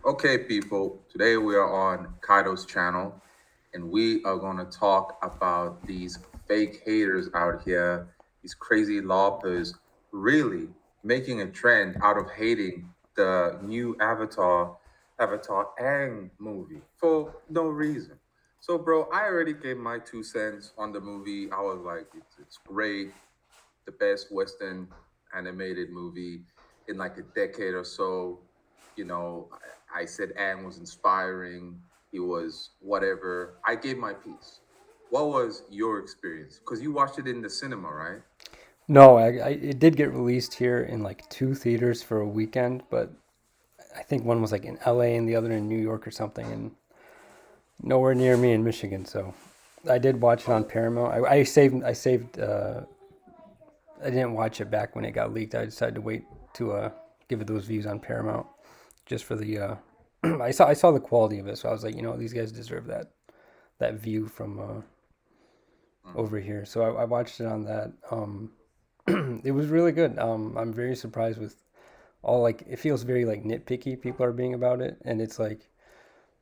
Okay, people, today we are on Kaido's channel and we are going to talk about these fake haters out here, these crazy loppers really making a trend out of hating the new Avatar Aang movie for no reason. So, bro, I already gave my 2 cents on the movie. I was like, it's great, the best Western animated movie in like a decade or so. I said Aang was inspiring. He was whatever. I gave my piece. What was your experience? Because you watched it in the cinema, right? No, it did get released here in like two theaters for a weekend, but I think one was like in LA and the other in New York or something, and nowhere near me in Michigan. So I did watch it on Oh, Paramount. I saved. I didn't watch it back when it got leaked. I decided to wait to give it those views on Paramount just for the. I saw the quality of it, so I was like, these guys deserve that view from mhm. over here. So I watched it on that. It was really good. I'm very surprised with all like it feels very like nitpicky people are being about it, and it's like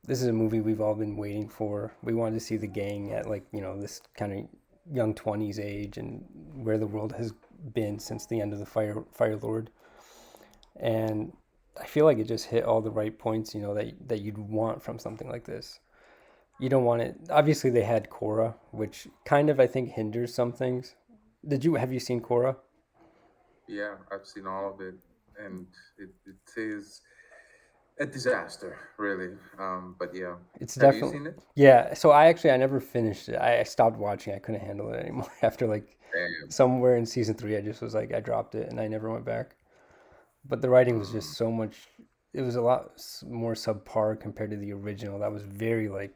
this is a movie we've all been waiting for. We wanted to see the gang at like this kind of young 20s age and where the world has been since the end of the Fire Lord, and I feel like it just hit all the right points that you'd want from something like this. You don't want it. Obviously, they had Korra, which kind of I think hinders some things. Have you seen Korra? Yeah, I've seen all of it, and it is a disaster, really. But yeah, It's have you definitely seen it? yeah. So I never finished it. I stopped watching. I couldn't handle it anymore after like Damn. somewhere in season three. I just was like I dropped it and I never went back. But the writing was Mm. just so much. It was a lot more subpar compared to the original. That was very like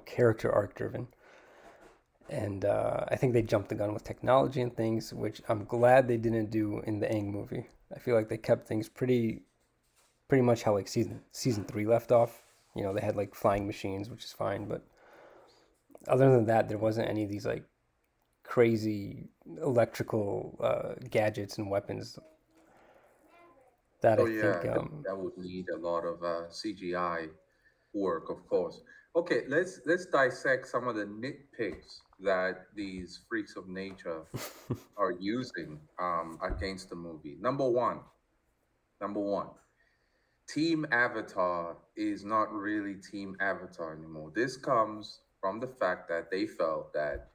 character arc driven. And I think they jumped the gun with technology and things, which I'm glad they didn't do in the Aang movie. I feel like they kept things pretty much how like season three left off. They had like flying machines, which is fine, but other than that, there wasn't any of these like crazy electrical gadgets and weapons that Oh I think. yeah, that would need a lot of CGI work, of course. Okay, let's dissect some of the nitpicks that these freaks of nature are using against the movie. Number one, Team Avatar is not really Team Avatar anymore. This comes from the fact that they felt that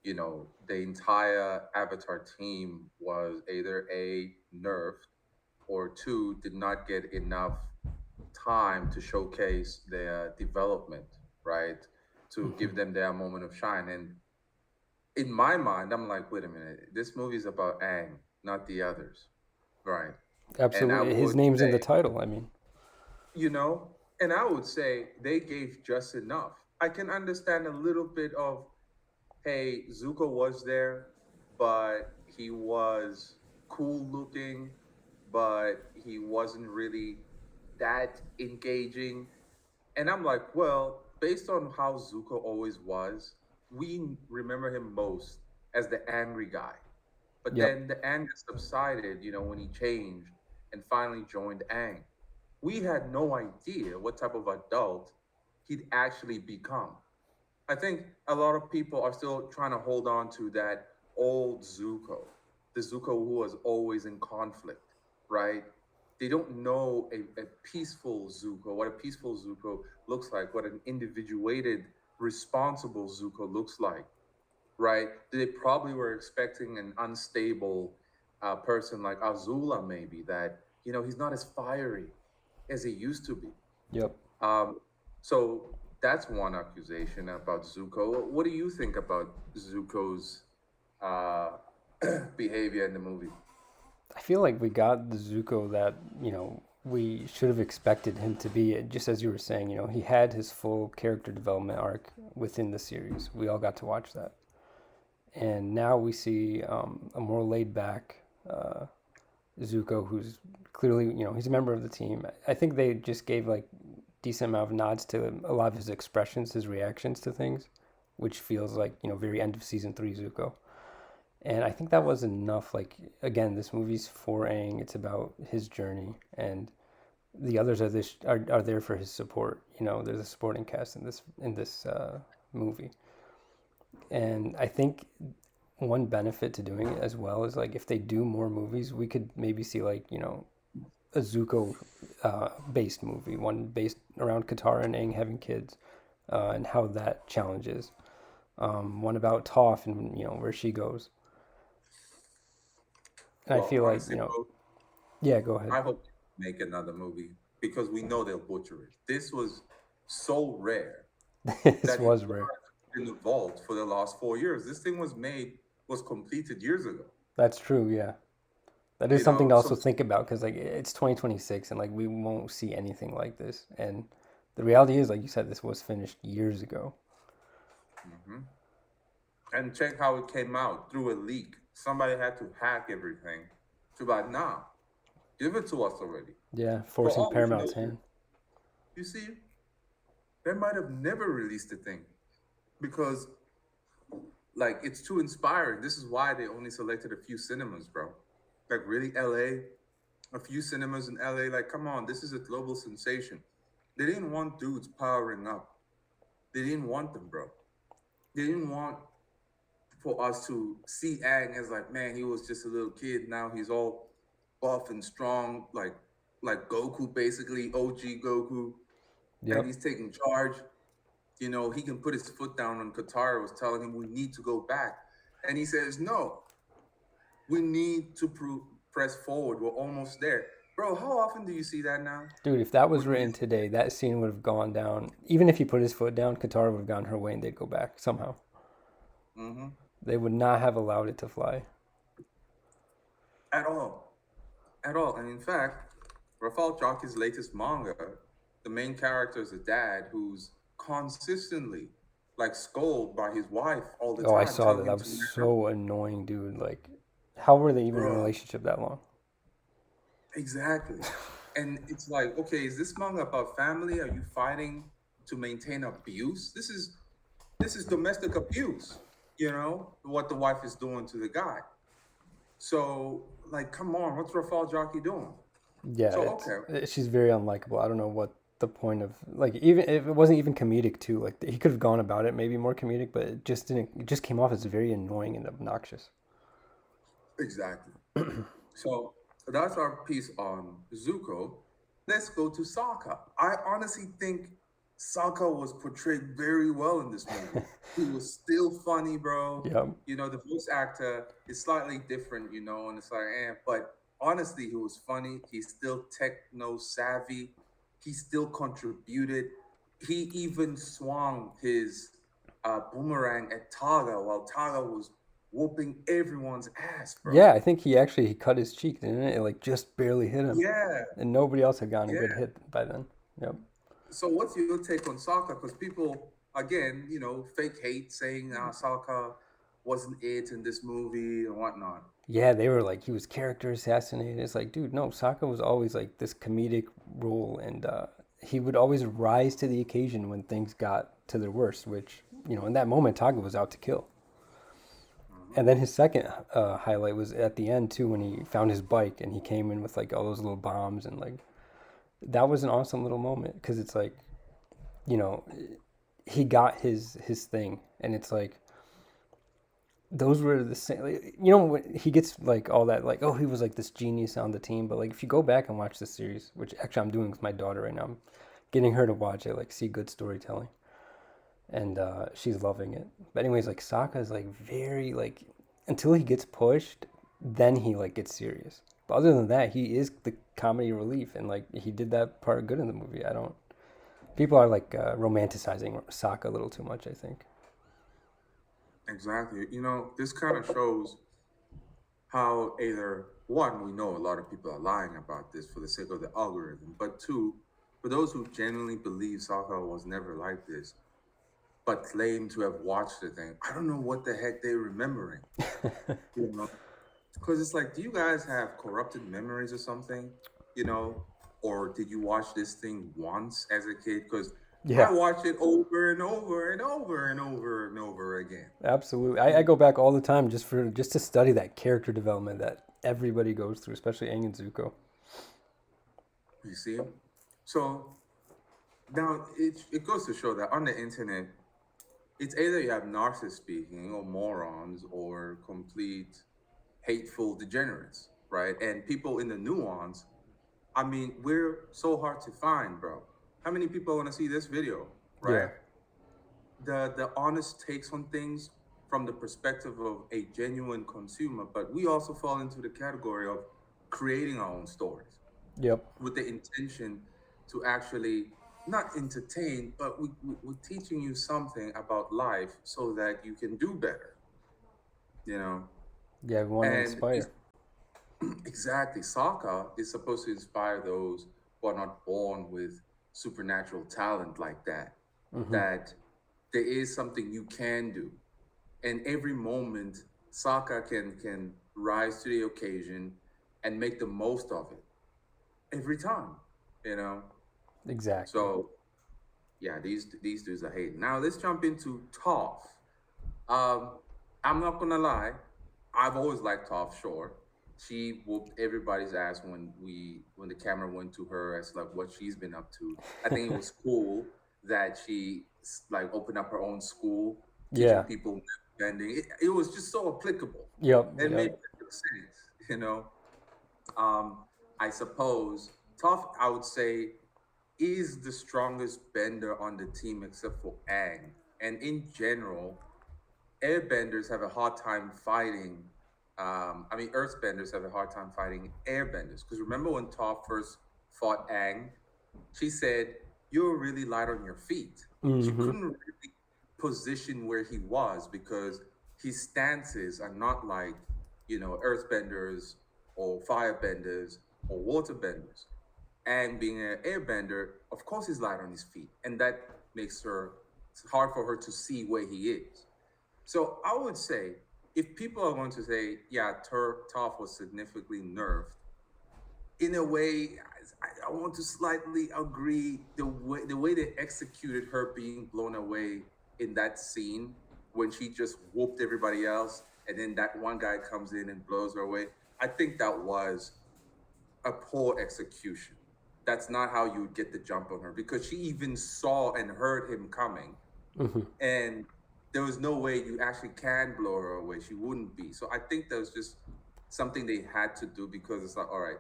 the entire Avatar team was either a nerfed or two did not get enough time to showcase their development, right? To Mhm. give them their moment of shine. And in my mind, I'm like, wait a minute, this movie is about Aang, not the others, right? And I Absolutely, his would name's in the say, title. I mean, and I would say they gave just enough. I can understand a little bit of, hey, Zuko was there, but he was cool looking, but he wasn't really that engaging. And I'm like, well, based on how Zuko always was, we remember him most as the angry guy. But yep, then the anger subsided, when he changed and finally joined Aang. We had no idea what type of adult he'd actually become. I think a lot of people are still trying to hold on to that old Zuko, the Zuko who was always in conflict, right? They don't know a peaceful Zuko, what a peaceful Zuko looks like, what an individuated, responsible Zuko looks like, right? They probably were expecting an unstable person like Azula, maybe, that, he's not as fiery as he used to be. yep. um, so that's one accusation about Zuko. What do you think about Zuko's uh, behavior in the movie? I feel like we got the Zuko that we should have expected him to be. Just as you were saying, he had his full character development arc within the series. We all got to watch that, and now we see a more laid back Zuko, who's clearly he's a member of the team. I think they just gave like decent amount of nods to a lot of his expressions, his reactions to things, which feels like very end of season three Zuko. And I think that was enough. Like again, this movie's for Aang. It's about his journey, and the others are there for his support. You know, there's a supporting cast in this movie, and I think one benefit to doing it as well is like if they do more movies, we could maybe see like a Zuko based movie, one based around Katara and Aang having kids, and how that challenges. One about Toph and where she goes. And I Well, feel like honestly, bro, yeah, go ahead. I hope they make another movie because we know they'll butcher it. This was so rare This that it was rare. was in the vault for the last 4 years. This thing was completed years ago. That's true. Yeah, that is something to So also think about because like it's 2026 and like we won't see anything like this. And the reality is, like you said, this was finished years ago. mhm. And check how it came out through a leak. Somebody had to hack everything to like, nah, give it to us already. Yeah, For forcing all we know, Paramount's hand. you see, they might have never released the thing because like it's too inspiring. This is why they only selected a few cinemas, bro. Like really, LA, a few cinemas in LA. Like, come on, this is a global sensation. They didn't want dudes powering up. They didn't want them, bro. They didn't want for us to see Aang as like, man, he was just a little kid. Now he's all buff and strong, like Goku, basically OG Goku, and Yep. he's taking charge. He can put his foot down on Katara was telling him we need to go back. And he says, no, we need to press forward. We're almost there. Bro, how often do you see that now? Dude, if that was With written these today, that scene would have gone down. Even if he put his foot down, Katara would have gone her way and they'd go back somehow. hmm They would not have allowed it to fly. at all. At all. And in fact, Rafal Jockey's latest manga, the main character is a dad who's consistently like scolded by his wife all the Oh, I time, saw telling that. him That to was man up. so annoying, dude. Like, how were they even in a Bruh, relationship that long? exactly. And it's like, okay, is this manga about family? Are you fighting to maintain abuse? This is domestic abuse, what the wife is doing to the guy. So, like, come on, what's Rafal Jockey doing? Yeah, So, okay, she's very unlikable. I don't know what the point of like even if it wasn't even comedic too. Like he could have gone about it maybe more comedic, but it just didn't. It just came off as very annoying and obnoxious. exactly. So that's our piece on Zuko. Let's go to Sokka. I honestly think Sokka was portrayed very well in this movie. He was still funny, bro. Yeah, The voice actor is slightly different, and it's like, but honestly, he was funny. He's still techno savvy. He still contributed. He even swung his boomerang at Taga while Taga was whooping everyone's ass, yeah. bro. I think he cut his cheek, didn't it? It like just barely hit him, Yeah, and nobody else had gotten a good yeah. hit by then. Yep. So what's your take on Sokka? Because people, again, fake hate saying Sokka wasn't it in this movie and whatnot. Yeah, they were like he was character assassinated. It's like, dude, no, Sokka was always like this comedic role, and he would always rise to the occasion when things got to their worst. Which in that moment, Taga was out to kill. hmm And then his second highlight was at the end too, when he found his bike and he came in with like all those little bombs and like that was an awesome little moment because it's like you know he got his thing, and it's like those were the same. Like, when he gets like all that, like, oh, he was like this genius on the team. But like, if you go back and watch the series, which actually I'm doing with my daughter right now, I'm getting her to watch it, like, see good storytelling, and she's loving it. But anyways, like, Sokka is like very like until he gets pushed, then he like gets serious. But other than that, he is the comedy relief, and like he did that part good in the movie. I don't. People are like romanticizing Sokka a little too much, I think. Exactly. This kind of shows how either one, we know a lot of people are lying about this for the sake of the algorithm, but two, for those who genuinely believe Sokka was never like this, but claim to have watched the thing, I don't know what the heck they're remembering. You know, because it's like, do you guys have corrupted memories or something? You know, or did you watch this thing once as a kid? Because I Yeah, watched it over and over and over and over and over again. absolutely. I You, go back all the time just to study that character development that everybody goes through, especially Aang and Zuko. you see? So now it goes to show that on the internet, it's either you have narcissists speaking or morons or complete hateful degenerates, right? And people in the nuance, I mean, we're so hard to find, bro. How many people want to see this video, Yeah. right? The honest takes on things from the perspective of a genuine consumer, but we also fall into the category of creating our own stories Yep. with the intention to actually not entertain, but we're teaching you something about life so that you can do better, you know? Yeah, we want to And inspire. exactly, Sokka is supposed to inspire those who are not born with supernatural talent like that, Hmm. that there is something you can do. And every moment, Sokka can rise to the occasion and make the most of it every time, you know? Exactly. So yeah, these dudes are hating. Now let's jump into Toph. Um, I'm not gonna lie, I've always liked Toph Shore. She whooped everybody's ass when the camera went to her as like what she's been up to. I think it was cool that she like opened up her own school, teaching Yeah. people bending. It was just so applicable. Yep. It made Yep. perfect sense, you know. Um, I suppose Toph, I would say, is the strongest bender on the team except for Aang. And in general, airbenders have a hard time fighting. I mean, earthbenders have a hard time fighting airbenders. Because remember when Toph first fought Aang, she said, "You're really light on your feet." She Hmm. couldn't really position where he was because his stances are not like, earthbenders or firebenders or waterbenders. And being an airbender, of course, he's light on his feet. And that makes her, it's hard for her to see where he is. So I would say if people are going to say, yeah, Toph was significantly nerfed, in a way, I want to slightly agree. The way they executed her being blown away in that scene when she just whooped everybody else, and then that one guy comes in and blows her away. I think that was a poor execution. That's not how you would get the jump on her because she even saw and heard him coming, Hmm. and there was no way you actually can blow her away. She wouldn't be. So I think that was just something they had to do because it's like, all right,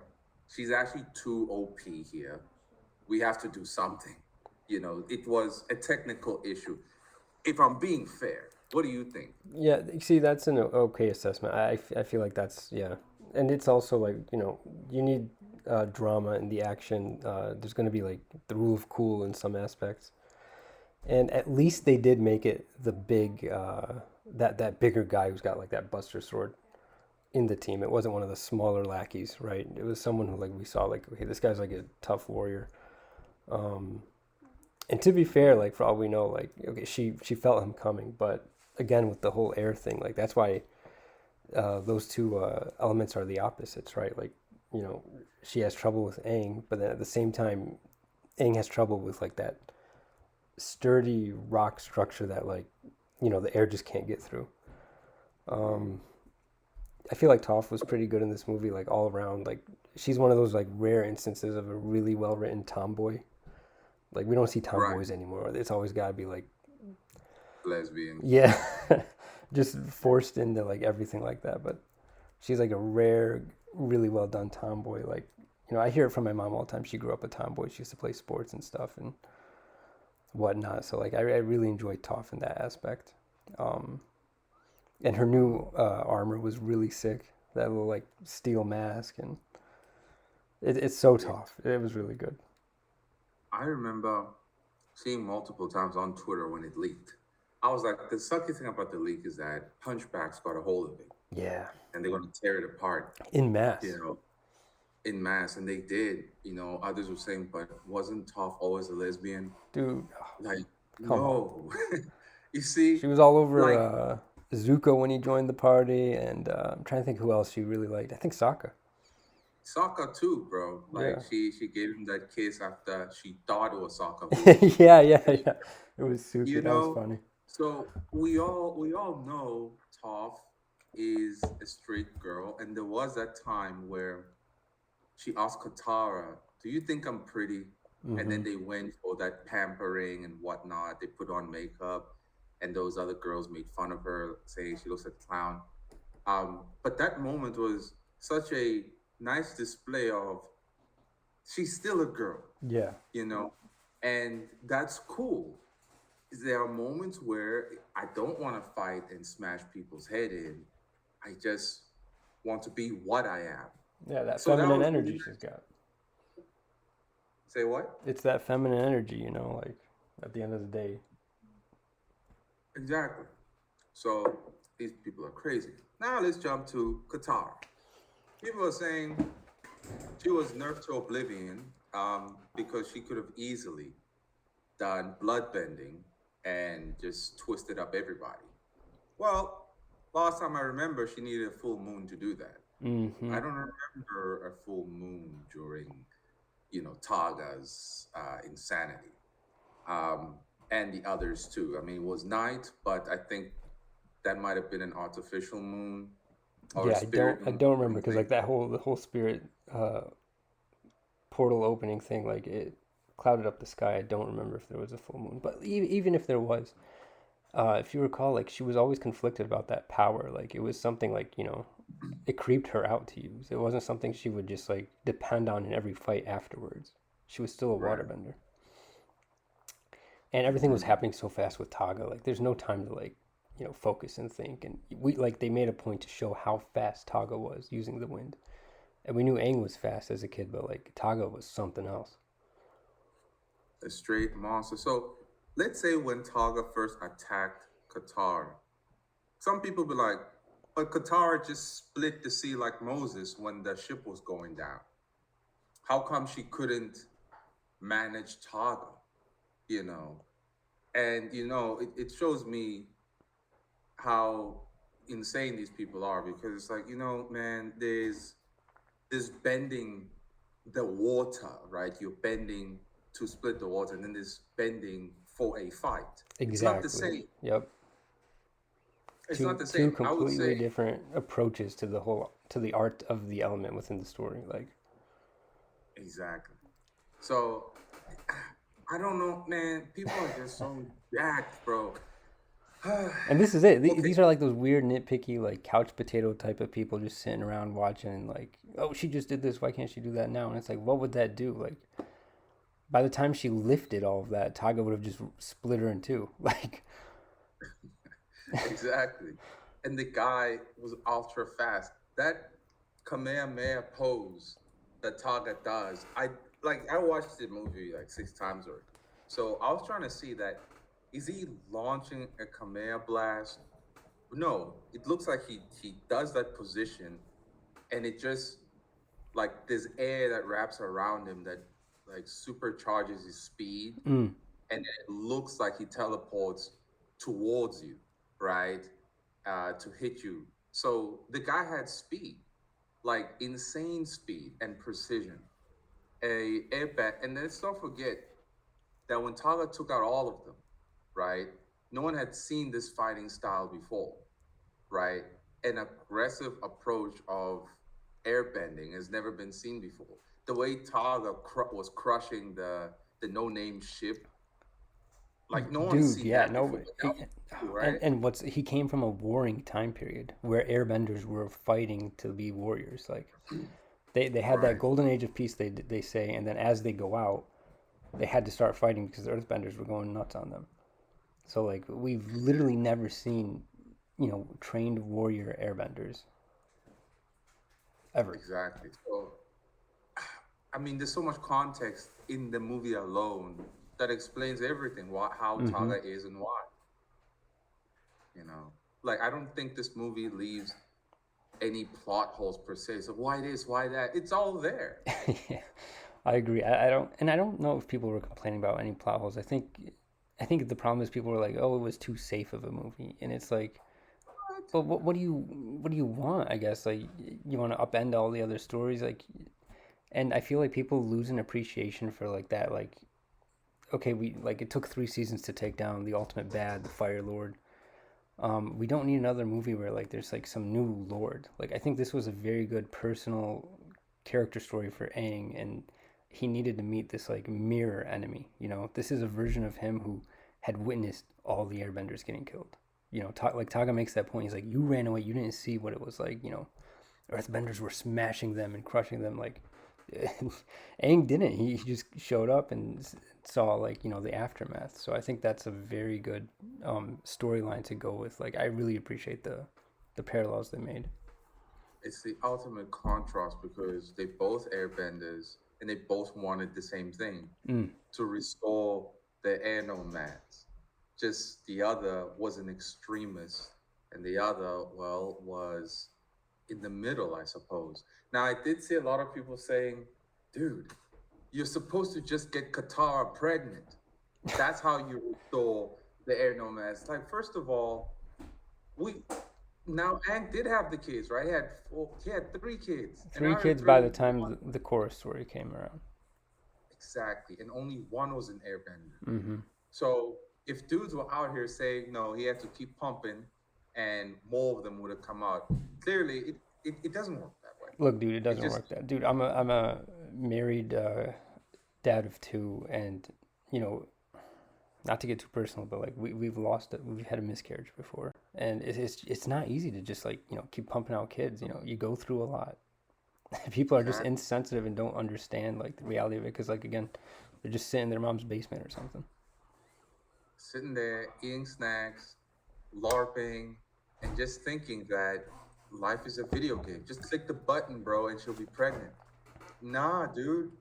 she's actually too OP here. We have to do something. It was a technical issue. If I'm being fair, what do you think? Yeah. See, that's an okay assessment. I feel like that's, yeah, and it's also like, you need drama in the action. There's going to be like the rule of cool in some aspects, and at least they did make it the big that bigger guy who's got like that Buster Sword in the team. It wasn't one of the smaller lackeys, right? It was someone who like we saw like, okay, this guy's like a tough warrior. Um, and to be fair, like for all we know, like okay, she felt him coming, but again with the whole air thing, like that's why those two elements are the opposites, right? Like you know, she has trouble with Aang, but then at the same time, Aang has trouble with like that sturdy rock structure that like the air just can't get through. Um, I feel like Toph was pretty good in this movie, like all around. Like she's one of those like rare instances of a really well written tomboy. Like we don't see Right. tomboys anymore. It's always got to be like, Lesbian. yeah, just forced into like everything like that. But she's like a rare, really well done tomboy. Like I hear it from my mom all the time. She grew up a tomboy. She used to play sports and stuff and whatnot. So like I really enjoyed Toph in that aspect. Um, and her new armor was really sick. That little like steel mask and it's so Yeah. tough. It was really good. I remember seeing multiple times on Twitter when it leaked. I was like, the sucky thing about the leak is that Punchbacks got a hold of it Yeah, and they're going to tear it apart, in you mass, know, in mass. And they did. Others were saying, but wasn't Toph always a lesbian? dude. Like, Come on. no. You see, She was all over like Zuko when he joined the party, and I'm trying to think who else she really liked. I think Sokka. Sokka too, bro. Like Yeah. she gave him that kiss after she thought it was Sokka who was cheating. Yeah, yeah, yeah. It was You Suki. That was know, funny. so we all know Toph is a straight girl, and there was that time where she asked Katara, "Do you think I'm pretty?" And then Mm-hmm. they went for that pampering and whatnot. They put on makeup, and those other girls made fun of her, saying she looks like a clown. But that moment was such a nice display of she's still a girl, Yeah. you know, and that's cool. There are moments where I don't want to fight and smash people's head in. I just want to be what I am. Yeah, that So that feminine was really energy she's nice. got. Say what? It's that feminine energy, like at the end of the day. Exactly. So these people are crazy. Now let's jump to Katara. People are saying she was nerfed to oblivion because she could have easily done bloodbending and just twisted up everybody. Well, last time I remember, she needed a full moon to do that. Mm-hmm. I don't remember a full moon during, Taga's insanity, um, and the others too. I mean, it was night, but I think that might have been an artificial moon or a Yeah, spirit I moon. don't What do remember you because think? like the whole spirit uh, portal opening thing, like it clouded up the sky. I don't remember if there was a full moon, but even if there was, if you recall, like she was always conflicted about that power. Like it was something like it creeped her out to use. It wasn't something she would just like depend on in every fight afterwards. She was still a Right. waterbender, and everything was Hmm. happening so fast with Taga. Like there's no time to like focus and think. And we like they made a point to show how fast Taga was using the wind. And we knew Aang was fast as a kid, but like Taga was something else. A straight monster. So let's say when Targa first attacked Katara, some people be like, but Katara just split the sea like Moses when the ship was going down. How come she couldn't manage Targa? You know, and it shows me how insane these people are because it's like, man, there's bending the water, right? You're bending to split the water, and then there's bending for a fight. It's not the Exactly. same. Yep. It's not the Two same. I would say completely different approaches to the art of the element within the story. Like, exactly. So I don't know, man. People are just so jacked, bro. and this is it. Okay, These are like those weird nitpicky like couch potato type of people just sitting around watching and like, oh, she just did this. Why can't she do that now? And it's like, what would that do? Like, by the time she lifted all of that, Taga would have just split her in two. Like, exactly. And the guy was ultra fast. That Kamehameha pose that Taga does, I watched the movie like 6 times already. So I was trying to see that is he launching a Kamehameha blast? No, it looks like he does that position and it just like there's air that wraps around him that like supercharges his speed mm, and then it looks like he teleports towards you, right? To hit you. So the guy had speed, like insane speed and precision. A airbag, and let's not forget that when Tyler took out all of them, right? No one had seen this fighting style before, right? An aggressive approach of airbending has never been seen before. The way Tyler was crushing the no name ship, like no one's dude, seen yeah, that no, before. That was cool, and right? what's he came from a warring time period where airbenders were fighting to be warriors. Like they had that Right. golden age of peace they say, and then as they go out, they had to start fighting because the earthbenders were going nuts on them. So like we've literally never seen trained warrior airbenders ever. Exactly. So, I mean, there's so much context in the movie alone that explains everything, how Mm-hmm. Taga is and why, you know. Like, I don't think this movie leaves any plot holes per se. So, why this, why that? It's all there. Yeah, I agree. I don't know if people were complaining about any plot holes. I think the problem is people were like, "Oh, it was too safe of a movie," and it's like, What? but what do you want? I guess like you want to upend all the other stories, like, and I feel like people lose an appreciation for like that. Like, okay, we like it took 3 seasons to take down the ultimate bad, the Fire Lord. We don't need another movie where like there's like some new lord. Like I think this was a very good personal character story for Aang, and he needed to meet this like mirror enemy. You know, this is a version of him who had witnessed all the airbenders getting killed. You know, like Taga makes that point. He's like, you ran away. You didn't see what it was like. You know, earthbenders were smashing them and crushing them. Like, Aang didn't. He just showed up and saw like, you know, the aftermath. So I think that's a very good storyline to go with. Like, I really appreciate the parallels they made. It's the ultimate contrast because they both airbenders and they both wanted the same thing, Mm. to restore the air nomads. Just the other was an extremist, and the other, well, was in the middle, I suppose. Now, I did see a lot of people saying, dude, you're supposed to just get Katara pregnant. That's how you restore the air nomads. Like, first of all, we now Aang did have the kids, right? He had 3 kids, and Three out of kids three, by only the time one. the chorus story came around. Exactly, and only one was an airbender. Mm-hmm. So if dudes were out here saying no, he had to keep pumping, and more of them would have come out. Clearly, it doesn't work that way. Look, dude, it It doesn't just work that. Dude, I'm a married dad of two, and you know, not to get too personal, but like we've lost it. We've had a miscarriage before, and it's not easy to just like, you know, keep pumping out kids. You know, you go through a lot. People are just exactly insensitive and don't understand like the reality of it because like again, they're just sitting in their mom's basement or something. sitting there eating snacks, LARPing, and just thinking that life is a video game. Just click the button, bro, and she'll be pregnant. Nah, dude,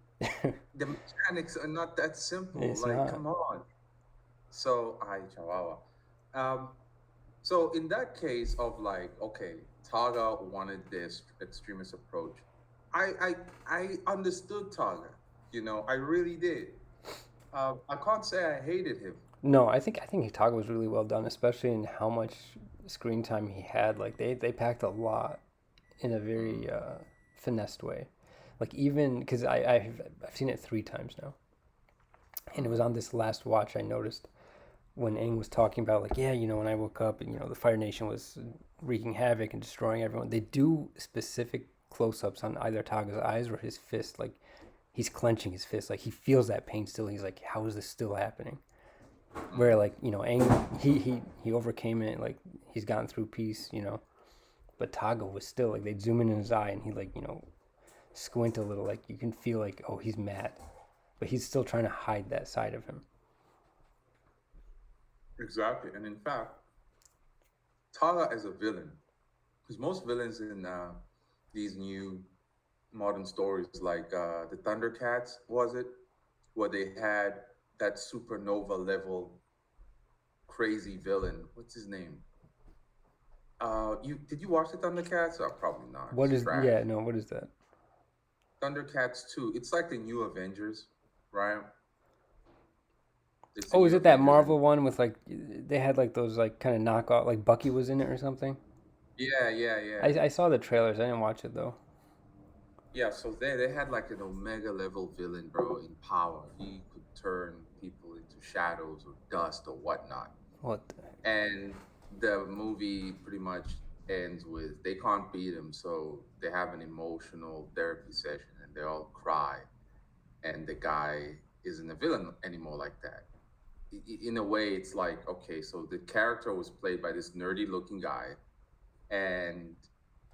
the mechanics are not that simple. It's Like, not. come on. So, I chihuahua. Um, so in that case of like, okay, Taga wanted this extremist approach. I understood Taga. You know, I really did. I can't say I hated him. No, I think Hitaga was really well done, especially in how much screen time he had. Like they packed a lot in a very Mm. finessed way. Like even because I've seen it 3 times now, and it was Mm. on this last watch I noticed when Aang was talking about like, yeah, you know, when I woke up and you know the Fire Nation was wreaking havoc and destroying everyone. They do specific close-ups on either Taga's eyes or his fist, like he's clenching his fist, like he feels that pain still. He's like, how is this still happening? Where Mm. like, you know, Aang he overcame it, like he's gotten through peace, you know. But Taga was still like they'd zoom in his eye and he like, you know, squint a little, like you can feel like, oh, he's mad, but he's still trying to hide that side of him. Exactly. And in fact, Taga as a villain, because most villains in these new modern stories, like the Thundercats, was it, where they had that supernova level crazy villain. What's his name? You did you watch the Thundercats? Probably not. What It's is, trash. yeah, no, what is that? Thundercats 2. It's like the new Avengers, right? It's the Oh, is new it that Avengers, and Marvel one with like they had like those like kind of knockoff, like Bucky was in it or something? yeah, yeah, yeah, I saw the trailers. I didn't watch it though. yeah. So they had like an Omega level villain, bro, in power. He could turn people into shadows or dust or whatnot. What the, And the movie pretty much ends with they can't beat him, so they have an emotional therapy session, and they all cry, and the guy isn't a villain anymore like that. In a way, it's like, okay, so the character was played by this nerdy looking guy, and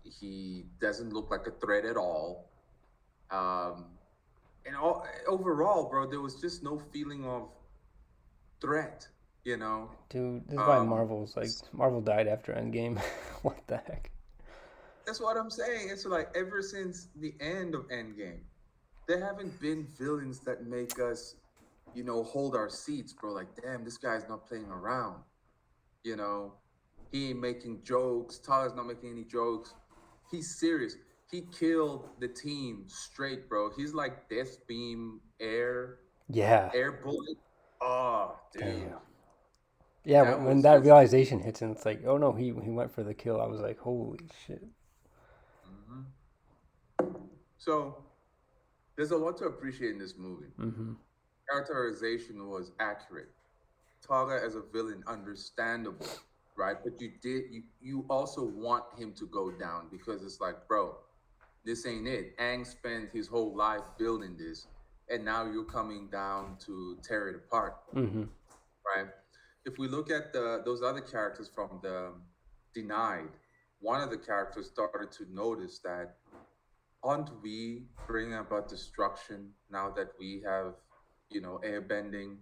he doesn't look like a threat at all. Um, overall, bro, there was just no feeling of threat, you know. dude? This is why Um, Marvel's like Marvel died after Endgame. What the heck? that's what I'm saying. It's like ever since the end of Endgame, there haven't been villains that make us, hold our seats, bro. Like, damn, this guy's not playing around. You know, he ain't making jokes. Tyler's not making any jokes. He's serious. He killed the team straight, bro. He's like death beam Yeah, air bullet. Oh, dude, damn. Yeah, that when was that just. realization hits and it's like, oh no, he went for the kill. I was like, holy shit. Mhm. So there's a lot to appreciate in this movie. Mm-hmm. Characterization was accurate. Taga as a villain, understandable, right? But you also want him to go down because it's like, bro, this ain't it. Aang spent his whole life building this, and now you're coming down to tear it apart, Mm-hmm. right? If we look at the those other characters from the Denied, one of the characters started to notice that aren't we bringing about destruction now that we have, airbending?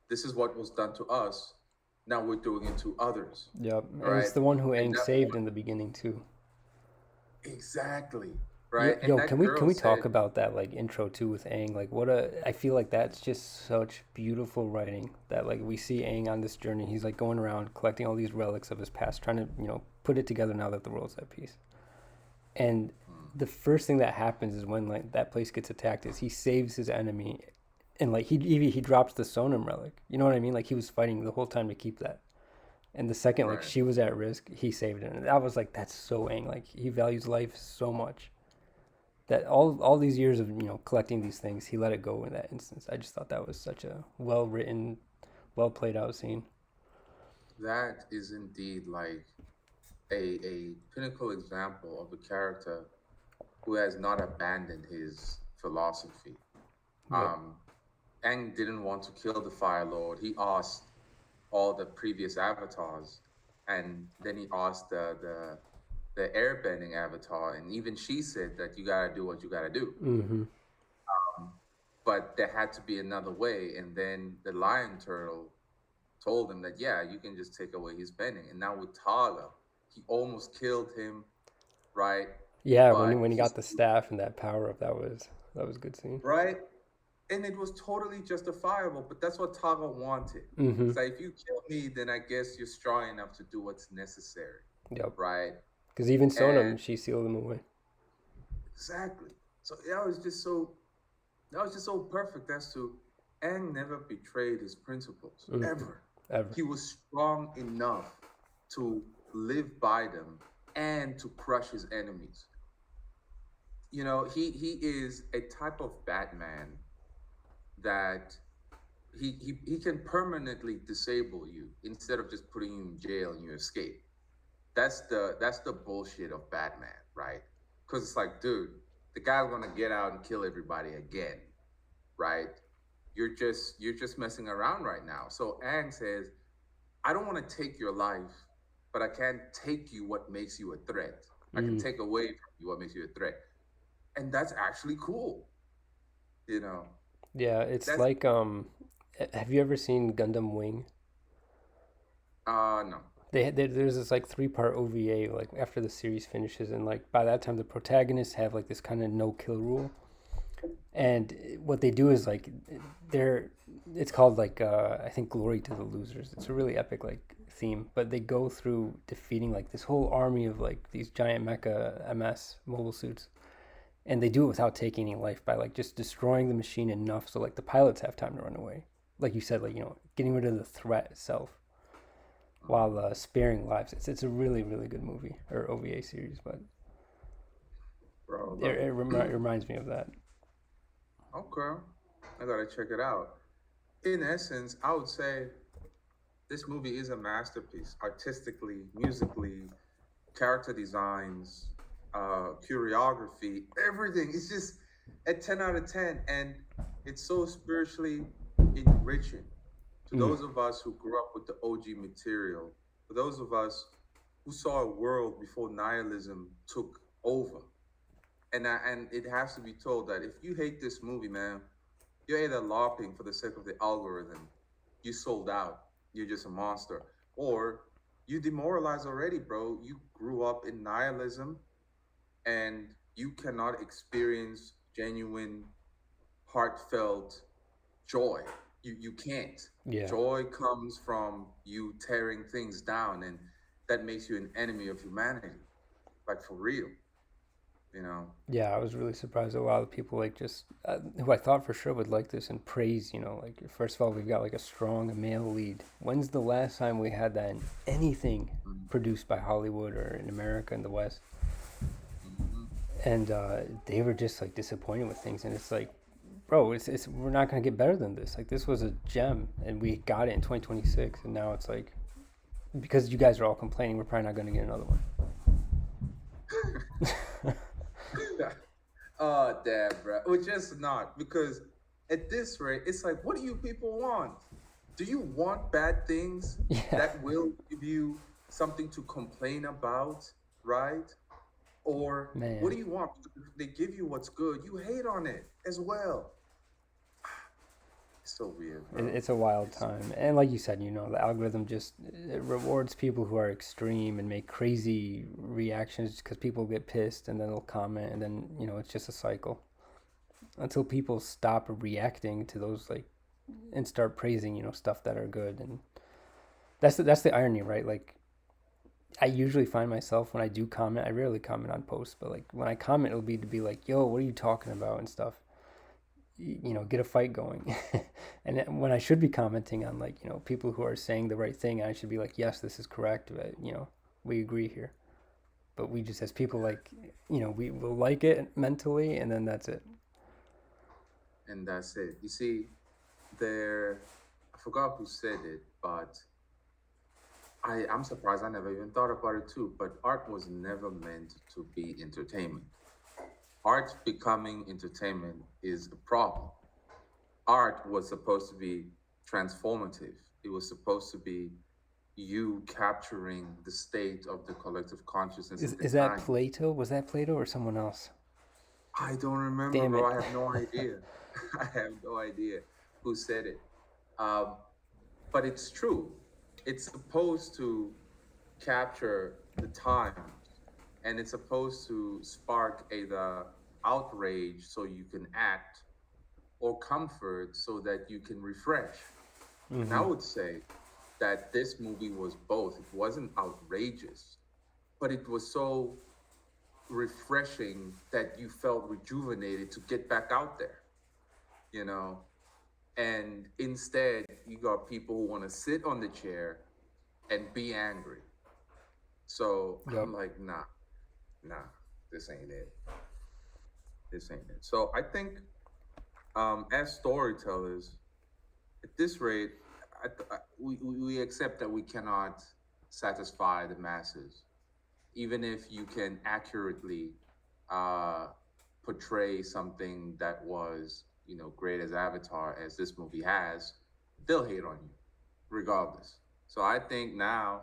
This is what was done to us. Now we're doing it to others, Yep. And it's right? the one who And Aang that saved in the beginning too. exactly, Yo, right? And yo, can that we can girl we talk said, about that like intro too with Aang? Like what a I feel like that's just such beautiful writing that like we see Aang on this journey. He's like going around collecting all these relics of his past, trying to, put it together now that the world's at peace. And "Hmm, the first thing that happens is when like that place gets attacked is he saves his enemy, and like he drops the Sonam relic. You know what I mean? Like he was fighting the whole time to keep that. And the second like right, she was at risk, he saved it. And I was like, that's so Aang. Like he values life so much that all these years of collecting these things, he let it go in that instance. I just thought that was such a well written, well played out scene. that is indeed like a pinnacle example of a character who has not abandoned his philosophy. Yep. Um, Aang didn't want to kill the Fire Lord. He asked all the previous avatars, and then he asked the airbending avatar, and even she said that you gotta do what you gotta do. Mm-hmm. But there had to be another way, and then the lion turtle told him that yeah, you can just take away his bending. And now with Tala, he almost killed him, right? Yeah, when But when he he's got the staff and that power up, that was a good scene. right, and it was totally justifiable. But that's what Tala wanted. Mm-hmm. It's like if you kill me, then I guess you're strong enough to do what's necessary, Yep. right? Because even And Sonam, she sealed him away. exactly. So that was just so perfect as to Aang never betrayed his principles Mm-hmm. ever. Ever. He was strong enough to live by them and to crush his enemies. He is a type of Batman that he can permanently disable you instead of just putting you in jail and you escape. That's the bullshit of Batman, right? Because it's like, dude, the guy's gonna get out and kill everybody again, right? You're just messing around right now. So Aang says, I don't want to take your life, but I can take you what makes you a threat. I can Mm. take away from you what makes you a threat. And that's actually cool. You know, Yeah, it's that's like have you ever seen Gundam Wing? no. There's this like three-part OVA like after the series finishes, and like by that time the protagonists have like this kind of no kill rule, and what they do is like they're it's called like I think Glory to the Losers. It's a really epic like theme, but they go through defeating like this whole army of like these giant mecha MS mobile suits, and they do it without taking any life by like just destroying the machine enough so like the pilots have time to run away. Like you said, like getting rid of the threat itself while Mhm. sparing lives. It's a really really good movie or OVA series, but Bro, it reminds me of that. okay, I gotta check it out. In essence, I would say this movie is a masterpiece, artistically, musically, character designs, choreography, everything. It's just a 10 out of 10, and it's so spiritually enriching to Mm. those of us who grew up with the OG material, for those of us who saw a world before nihilism took over. And it has to be told that if you hate this movie, man, you're either LARPing for the sake of the algorithm, you sold out, you're just a monster, or you demoralized already, bro. You grew up in nihilism and you cannot experience genuine, heartfelt joy. You can't. Yeah. Joy comes from you tearing things down, and that makes you an enemy of humanity, like for real, you know. Yeah, I was really surprised a lot of people like just who I thought for sure would like this and praise, like first of all, we've got like a strong male lead. When's the last time we had that in anything Mhm. produced by Hollywood or in America in the West? Mhm. And they were just like disappointed with things, and it's like, bro, it's we're not gonna get better than this. Like this was a gem, and we got it in 2026, and now it's like because you guys are all complaining, we're probably not gonna get another one. Oh, damn, bro. We're just not because At this rate, it's like, what do you people want? Do you want bad things Yeah, that will give you something to complain about, right? Or what man. do you want? Because if they give you what's good, you hate on it as well. It's so weird, bro. It's a wild It's so time, and like you said, the algorithm just it rewards people who are extreme and make crazy reactions because people get pissed and then they'll comment, and then it's just a cycle until people stop reacting to those like and start praising stuff that are good. And that's the irony, right? Like I usually find myself when I do comment, I rarely comment on posts, but like when I comment, it'll be to be like, "Yo, what are you talking about?" and stuff. Get a fight going. And when I should be commenting on like people who are saying the right thing, I should be like, "Yes, this is correct. But, we agree here." But we just as people like, we will like it mentally, and then that's it. and that's it. You see, there I forgot who said it, but I'm surprised I never even thought about it too. But art was never meant to be entertainment. Art becoming entertainment is a problem. Art was supposed to be transformative. It was supposed to be you capturing the state of the collective consciousness Is at the is that time. Plato? Was that Plato or someone else? I don't remember, Damn bro. it. I have no idea. I have no idea who said it. Um, but it's true. It's supposed to capture the times, and it's supposed to spark either outrage so you can act, or comfort so that you can refresh. And I Mm-hmm. would say that this movie was both. It wasn't outrageous, but it was so refreshing that you felt rejuvenated to get back out there, you know? And instead, you got people who want to sit on the chair and be angry. So Yep. I'm like, nah, this ain't it. This ain't it. So I think, as storytellers, at this rate, we accept that we cannot satisfy the masses, even if you can accurately uh, portray something that was, great as Avatar, as this movie has. They'll hate on you, regardless. So I think now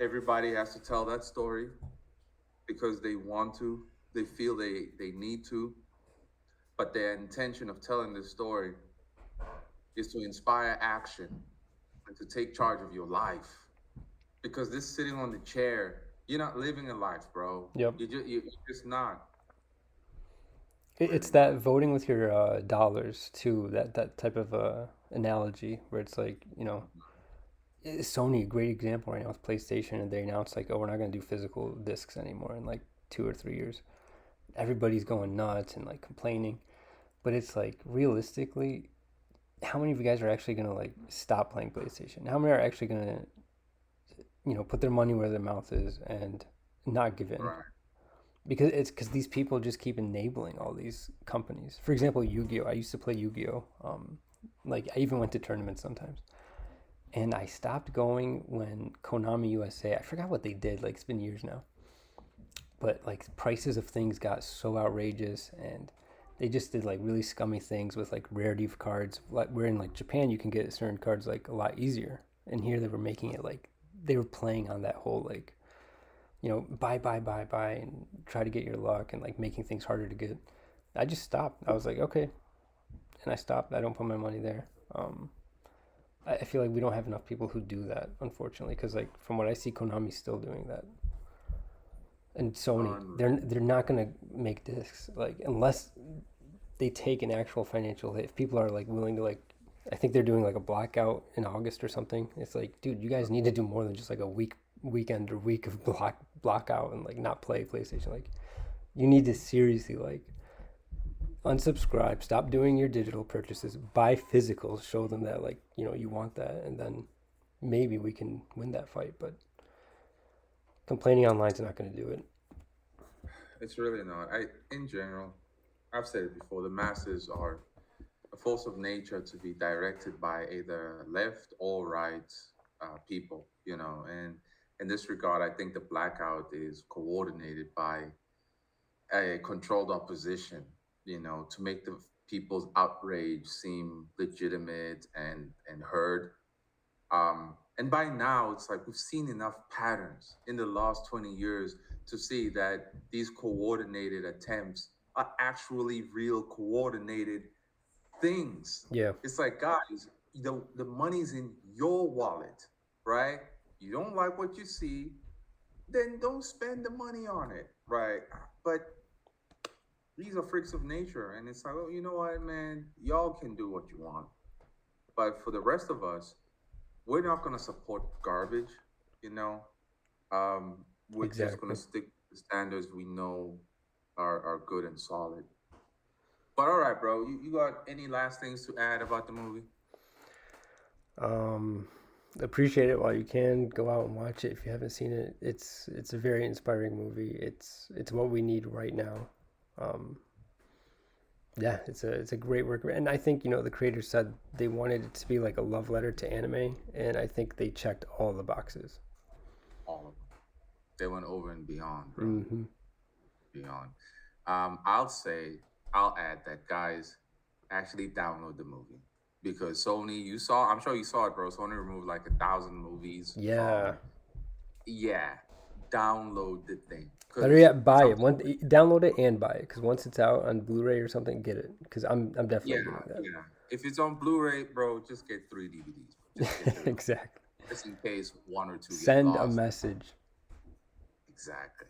everybody has to tell that story because they want to, they feel they need to, but their intention of telling this story is to inspire action and to take charge of your life. Because this sitting on the chair, you're not living a life, bro. Yep. You're just not. It's Really that not. voting with your dollars too. That type of analogy where it's like Sony, a great example right now with PlayStation, and they announced like, oh, we're not gonna do physical discs anymore in like 2 or 3 years. Everybody's going nuts and like complaining, but it's like realistically, how many of you guys are actually gonna like stop playing PlayStation? How many are actually gonna put their money where their mouth is and not give in? Right. Because these people just keep enabling all these companies. For example, Yu-Gi-Oh. I used to play Yu-Gi-Oh. Like I even went to tournaments sometimes, and I stopped going when Konami USA. I forgot what they did. Like it's been years now, but like prices of things got so outrageous, and they just did like really scummy things with like rarity of cards. Like where in like Japan you can get certain cards like a lot easier, and here they were making it like they were playing on that whole like buy, and try to get your luck and like making things harder to get. I just stopped. I was like, okay, and I stopped. I don't put my money there. I feel like we don't have enough people who do that, unfortunately, because like from what I see, Konami's still doing that, and Sony, Unreal. they're not gonna make discs like unless they take an actual financial hit. If people are like willing to like, I think they're doing like a blackout in August or something. It's like, dude, you guys need to do more than just like a weekend or week of block out and like not play PlayStation. Like you need to seriously like unsubscribe, stop doing your digital purchases, buy physicals, show them that like you want that, and then maybe we can win that fight. But complaining online is not going to do it. It's really not. In general, I've said it before. The masses are a force of nature to be directed by either left or right people. And in this regard, I think the blackout is coordinated by a controlled opposition. To make the people's outrage seem legitimate and heard. And by now, it's like we've seen enough patterns in the last 20 years to see that these coordinated attempts are actually real coordinated things. Yeah, It's like, guys, the money's in your wallet, right? You don't like what you see, then don't spend the money on it, right? But these are freaks of nature, and it's like, oh, you know what, man, y'all can do what you want, but for the rest of us, we're not gonna support garbage, you know. We're just gonna exactly. stick to the standards we know are good and solid. But all right, bro, you got any last things to add about the movie? Um, Appreciate it while you can. Go out and watch it if you haven't seen it. It's a very inspiring movie. It's what we need right now. Um, yeah, it's a great work, and I think the creators said they wanted it to be like a love letter to anime, and I think they checked all the boxes. All of them. They went over and beyond, bro. Hmm. Beyond. I'll say, I'll add that, guys, actually download the movie because Sony, you saw, I'm sure you saw it, bro. Sony removed like 1,000 movies Yeah, from, yeah, download the thing better because yet, buy it. something, One, download it and buy it because once it's out on Blu-ray or something, get it because I'm yeah, definitely doing yeah. If it's on Blu-ray, bro, just get 3 DVDs, bro. Just get that. 3, Exactly. just in case one or two get Send a lost. message. Exactly.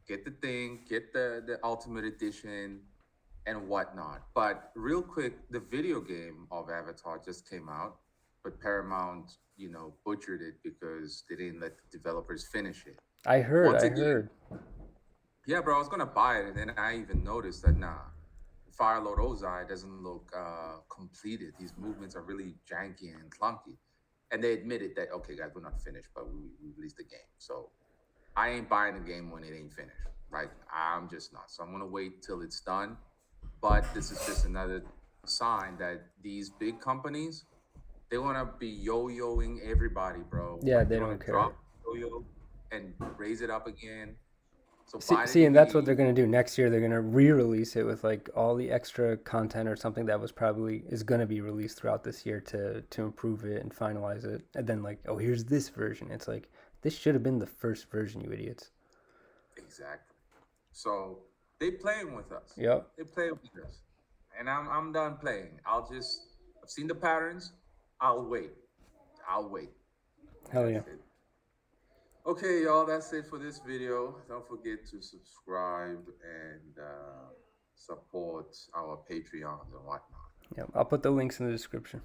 Get the thing, get the ultimate edition and whatnot. But real quick, the video game of Avatar just came out, but Paramount, butchered it because they didn't let the developers finish it. I heard. Once I again, heard. yeah, bro, I was gonna buy it, and then I even noticed that nah, Fire Lord Ozai doesn't look completed. His movements are really janky and clunky. And they admitted that, okay, guys, we're not finished, but we released the game. So I ain't buying the game when it ain't finished. Like, I'm just not. So I'm gonna wait till it's done. But this is just another sign that these big companies, they wanna be yo-yoing everybody, bro. Yeah, Like they they wanna don't care. drop yo-yo and raise it up again. So See, buy the see, and that's what they're DVD. gonna do next year. They're gonna re-release it with like all the extra content or something that was probably is gonna be released throughout this year to improve it and finalize it. And then like, oh, here's this version. It's like this should have been the first version, you idiots. Exactly. So they playing with us. Yep. They play with us. And I'm done playing. I've seen the patterns. I'll wait. I'll wait. Hell That's yeah. it. Okay, y'all, that's it for this video. Don't forget to subscribe and support our Patreons and whatnot. Yep. I'll put the links in the description.